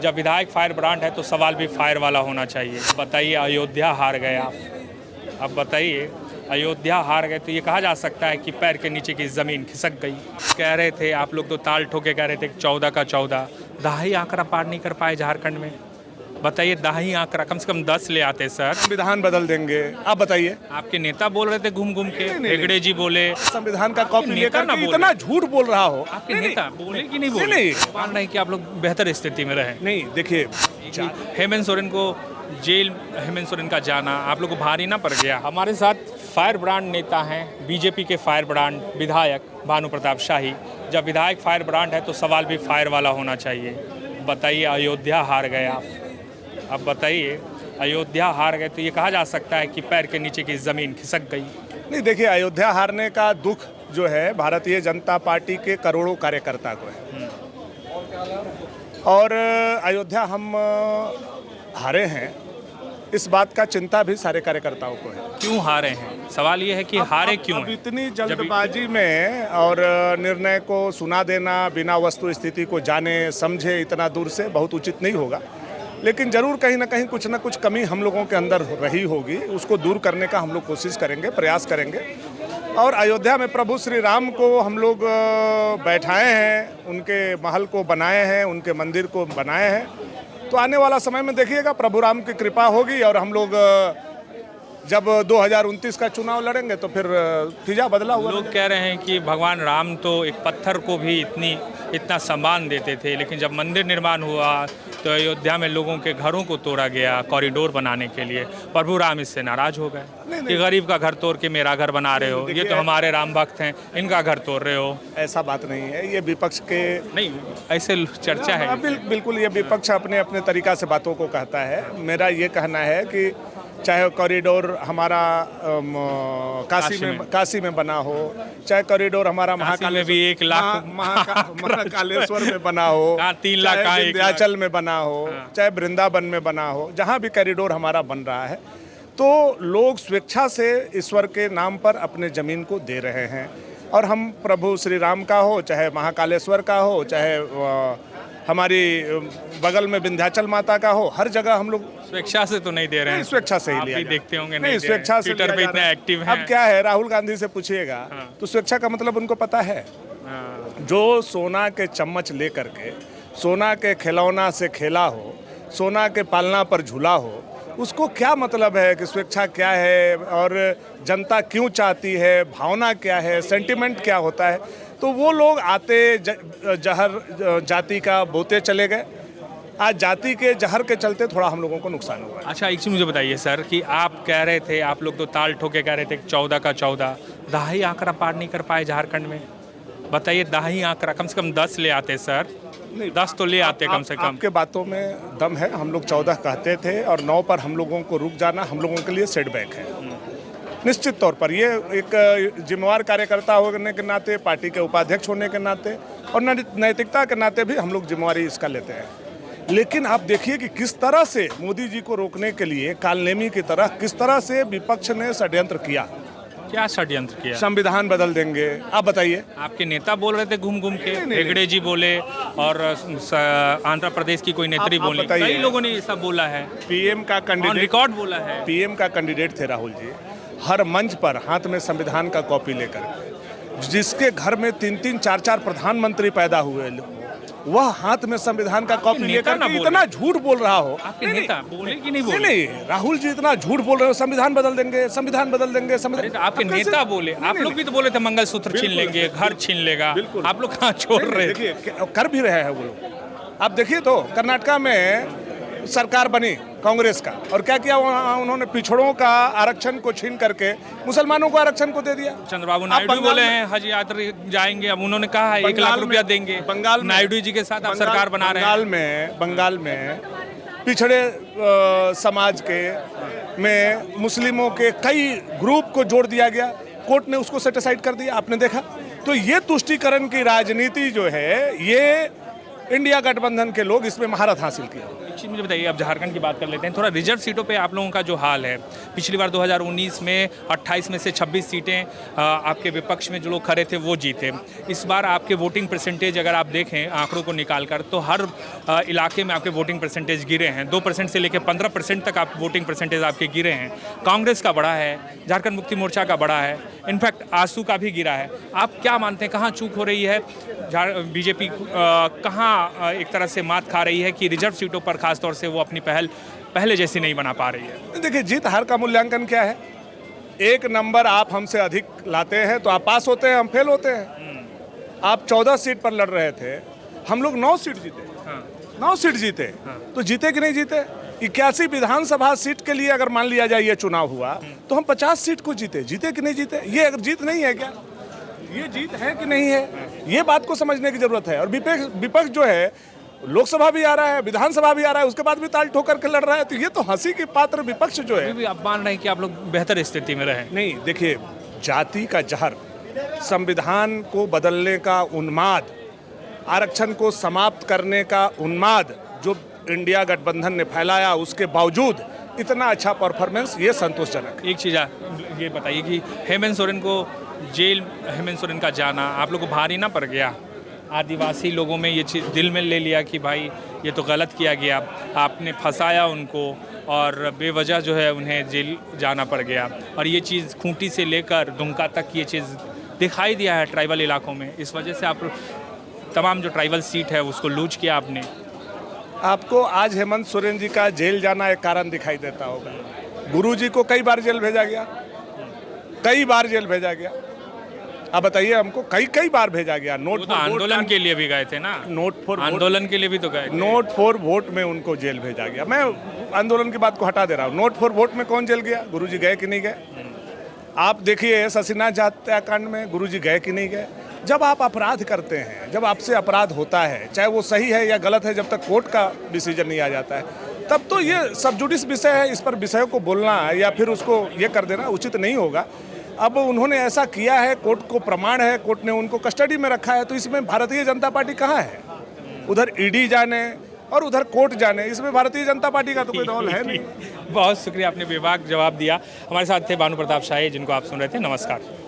जब विधायक fire brand है तो सवाल भी फायर वाला होना चाहिए। बताइए, अयोध्या हार गए आप। अब बताइए, अयोध्या हार गए तो ये कहा जा सकता है कि पैर के नीचे की ज़मीन खिसक गई। कह रहे थे आप लोग, तो ताल ठोके कह रहे थे 14 का 14, दहाई आंकड़ा पार नहीं कर पाए झारखंड में। बताइए, दहाई आंकड़ा कम से कम 10 ले आते सर। संविधान बदल देंगे। आप बताइए। आपके नेता बोल रहे थे घूम घूम के, हेगड़े जी बोले संविधान का कॉपी लेकर ना के इतना झूठ बोल रहा हो। आपके नेता बोले कि नहीं बोले? मान रहे हैं कि आप लोग बेहतर स्थिति में रहे। नहीं, देखिए, हेमंत सोरेन को जेल, हेमंत सोरेन का जाना आप लोग को भारी ना पड़ गया? हमारे साथ फायर ब्रांड नेता हैं, बीजेपी के फायर ब्रांड विधायक भानु प्रताप शाही। जब विधायक फायर ब्रांड है तो सवाल भी फायर वाला होना चाहिए। बताइए, अयोध्या हार गए आप। अब बताइए, अयोध्या हार गए तो ये कहा जा सकता है कि पैर के नीचे की ज़मीन खिसक गई। नहीं, देखिए, अयोध्या हारने का दुख जो है भारतीय जनता पार्टी के करोड़ों कार्यकर्ता को है। और अयोध्या हम हारे हैं, इस बात का चिंता भी सारे कार्यकर्ताओं को है। क्यों हारे हैं? सवाल ये है कि हारे क्यों हैं? इतनी जल्दबाजी में और निर्णय को सुना देना बिना वस्तु स्थिति को जाने समझे इतना दूर से बहुत उचित नहीं होगा। लेकिन जरूर कहीं ना कहीं कुछ ना कुछ कमी हम लोगों के अंदर रही होगी, उसको दूर करने का हम लोग कोशिश करेंगे, प्रयास करेंगे। और अयोध्या में प्रभु श्री राम को हम लोग बैठाए हैं, उनके महल को बनाए हैं, उनके मंदिर को बनाए हैं। तो आने वाला समय में देखिएगा, प्रभु राम की कृपा होगी और हम लोग जब 2029 का चुनाव लड़ेंगे तो फिर फिजा बदला हुआ। लोग कह रहे हैं कि भगवान राम तो एक पत्थर को भी इतना सम्मान देते थे, लेकिन जब मंदिर निर्माण हुआ तो अयोध्या में लोगों के घरों को तोड़ा गया कॉरिडोर बनाने के लिए। प्रभु राम इससे नाराज हो गए कि गरीब का घर तोड़ के मेरा घर बना रहे हो, ये तो हमारे राम भक्त हैं, इनका घर तोड़ रहे हो। ऐसा बात नहीं है, ये विपक्ष के नहीं, ऐसे चर्चा है। बिल्कुल, ये विपक्ष अपने अपने तरीका से बातों को कहता है। मेरा ये कहना है कि चाहे कॉरिडोर हमारा काशी में बना हो, चाहे कॉरिडोर हमारा महाकालेश्वर में बना हो, 3 लाख का विंध्याचल में बना हो, चाहे वृंदावन में बना हो, जहाँ भी कॉरिडोर हमारा बन रहा है, तो लोग स्वेच्छा से ईश्वर के नाम पर अपने ज़मीन को दे रहे हैं। और हम प्रभु श्री राम का हो, चाहे महाकालेश्वर का हो, चाहे हमारी बगल में विंध्याचल माता का हो, हर जगह हम लोग स्वेच्छा से तो नहीं दे रहे हैं। स्वेच्छा से ही लिया देखते होंगे। नहीं, स्वेच्छा से ट्विटर पे इतना एक्टिव है। अब क्या है, राहुल गांधी से पूछिएगा तो स्वेच्छा का मतलब उनको पता है। जो सोना के चम्मच लेकर के, सोना के खिलौना से खेला हो, सोना के पालना पर झूला हो, उसको क्या मतलब है कि स्वेच्छा क्या है और जनता क्यों चाहती है, भावना क्या है, सेंटिमेंट क्या होता है। तो वो लोग आते जहर जाति का बोते चले गए। आज जाति के जहर के चलते थोड़ा हम लोगों को नुकसान हुआ है। अच्छा, एक चीज़ मुझे बताइए सर कि आप कह रहे थे, आप लोग तो ताल ठोके कह रहे थे 14 का 14, दहाई आंकड़ा पार नहीं कर पाए झारखंड में। बताइए, दहाई आंकड़ा कम से कम 10 ले आते सर। नहीं, 10 तो ले आते कम से कम। आपके बातों में दम है। हम लोग 14 कहते थे और 9 पर हम लोगों को रुक जाना हम लोगों के लिए सेटबैक है। निश्चित तौर पर ये एक जिम्मेवार कार्यकर्ता होने के नाते, पार्टी के उपाध्यक्ष होने के नाते और नैतिकता के नाते भी हम लोग जिम्मेवारी इसका लेते हैं। लेकिन आप देखिए कि किस तरह से मोदी जी को रोकने के लिए कालनेमी की तरह किस तरह से विपक्ष ने षड्यंत्र किया। क्या षड्यंत्र किया? संविधान बदल देंगे। आप बताइए। आपके नेता बोल रहे थे घूम घूम के, हेगड़े जी बोले और आंध्र प्रदेश की कोई नेत्री बोली, कई लोगों ने ये सब बोला है। पीएम का कैंडिडेट रिकॉर्ड बोला है। पीएम का कैंडिडेट थे राहुल जी, हर मंच पर हाथ में संविधान का कॉपी लेकर, जिसके घर में 3-3, 4-4 प्रधानमंत्री पैदा हुए, वह हाथ में संविधान का कॉपी लेकर इतना झूठ बोल रहा हो। आपके नेता बोले कि नहीं बोले? नहीं, राहुल जी इतना झूठ बोल रहे हो, संविधान बदल देंगे, संविधान बदल देंगे, संविधान। आपके नेता बोले, आप लोग भी तो बोले थे मंगलसूत्र छीन लेंगे, घर छीन लेगा। आप लोग कहाँ छोड़ रहे? देखिए, कर भी रहे हैं वो लोग। आप देखिए तो कर्नाटका में सरकार बनी कांग्रेस का, और क्या किया उन्होंने? पिछड़ों का आरक्षण को छीन करके मुसलमानों को आरक्षण को दे दिया। चंद्रबाबू नायडू बोले हैं हज यात्रा जाएंगे, अब उन्होंने कहा है 1 लाख रुपया देंगे। बंगाल में नायडू जी के साथ आप सरकार बना रहे हैं। बंगाल में पिछड़े समाज के में मुस्लिमों के कई ग्रुप को जोड़ दिया गया, कोर्ट ने उसको सेटिसाइड कर दिया। आपने देखा तो ये तुष्टीकरण की राजनीति जो है, ये इंडिया गठबंधन के लोग इसमें महारत हासिल किया। एक चीज़ मुझे बताइए, अब झारखंड की बात कर लेते हैं। थोड़ा रिजर्व सीटों पे आप लोगों का जो हाल है, पिछली बार 2019 में 28 में से 26 सीटें आपके विपक्ष में जो लोग खड़े थे वो जीते। इस बार आपके वोटिंग परसेंटेज अगर आप देखें आंकड़ों को निकाल कर, तो हर इलाके में आपके वोटिंग परसेंटेज गिरे हैं। 2% से लेकर 15% तक आप वोटिंग परसेंटेज आपके गिरे हैं। कांग्रेस का बड़ा है, झारखंड मुक्ति मोर्चा का बड़ा है, इनफैक्ट आजसू का भी गिरा है। आप क्या मानते हैं, कहाँ चूक हो रही है? बीजेपी कहाँ एक तरह से मात खा रही है कि रिजर्व सीटों पर खासतौर से वो अपनी पहल पहले जैसी नहीं बना पा रही है? देखिए, जीत हार का मूल्यांकन क्या है? एक नंबर आप हमसे अधिक लाते हैं तो आप पास होते हैं, हम फेल होते हैं। आप 14 सीट पर लड़ रहे थे, हम लोग 9 सीट जीते। 9 सीट जीते तो जीते कि नहीं जीते? 81 विधानसभा सीट के लिए अगर मान लिया जाए ये चुनाव हुआ तो हम 50 सीट को जीते। जीते कि नहीं जीते? ये अगर जीत नहीं है क्या? ये जीत है कि नहीं है? ये बात को समझने की जरूरत है। और विपक्ष जो है, लोकसभा भी आ रहा है, विधानसभा भी आ रहा है, उसके बाद भी ताल ठोकर के लड़ रहा है, तो ये तो हंसी के पात्र विपक्ष जो है। भी आप मान रहे हैं कि आप लोग बेहतर स्थिति में रहे? नहीं, देखिए, जाति का जहर, संविधान को बदलने का उन्माद, आरक्षण को समाप्त करने का उन्माद जो इंडिया गठबंधन ने फैलाया, उसके बावजूद इतना अच्छा परफॉर्मेंस, ये संतोषजनक है। एक चीज़ ये बताइए कि हेमंत सोरेन को जेल, हेमंत सोरेन का जाना आप लोग को भारी ना पड़ गया? आदिवासी लोगों में ये चीज़ दिल में ले लिया कि भाई ये तो गलत किया गया, आपने फंसाया उनको और बेवजह जो है उन्हें जेल जाना पड़ गया। और ये चीज़ खूंटी से लेकर दुमका तक ये चीज़ दिखाई दिया है ट्राइबल इलाकों में। इस वजह से आप तमाम जो ट्राइबल सीट है उसको लूज किया आपने। आपको आज हेमंत सोरेन जी का जेल जाना एक कारण दिखाई देता होगा। गुरुजी को कई बार जेल भेजा गया, कई बार जेल भेजा गया। अब बताइए हमको, कई बार भेजा गया। वो तो आंदोलन के लिए भी गए थे ना? नोट फॉर आंदोलन के लिए भी तो गए थे। नोट फॉर वोट में उनको जेल भेजा गया। मैं आंदोलन की बात को हटा दे रहा हूँ। नोट फॉर वोट में कौन जेल गया? गुरुजी गए कि नहीं गए? आप देखिए, शशिनाथ हत्याकांड में गुरुजी गए कि नहीं गए? जब आप अपराध करते हैं, जब आपसे अपराध होता है, चाहे वो सही है या गलत है, जब तक कोर्ट का डिसीजन नहीं आ जाता है, तब तो ये सब जुडिस विषय है। इस पर विषयों को बोलना या फिर उसको ये कर देना उचित नहीं होगा। अब उन्होंने ऐसा किया है, कोर्ट को प्रमाण है, कोर्ट ने उनको कस्टडी में रखा है, तो इसमें भारतीय जनता पार्टी कहाँ है? उधर ईडी जाने और उधर कोर्ट जाने, इसमें भारतीय जनता पार्टी का तो कोई रोल है नहीं। बहुत शुक्रिया, आपने बेबाक जवाब दिया। हमारे साथ थे भानु प्रताप शाही, जिनको आप सुन रहे थे। नमस्कार।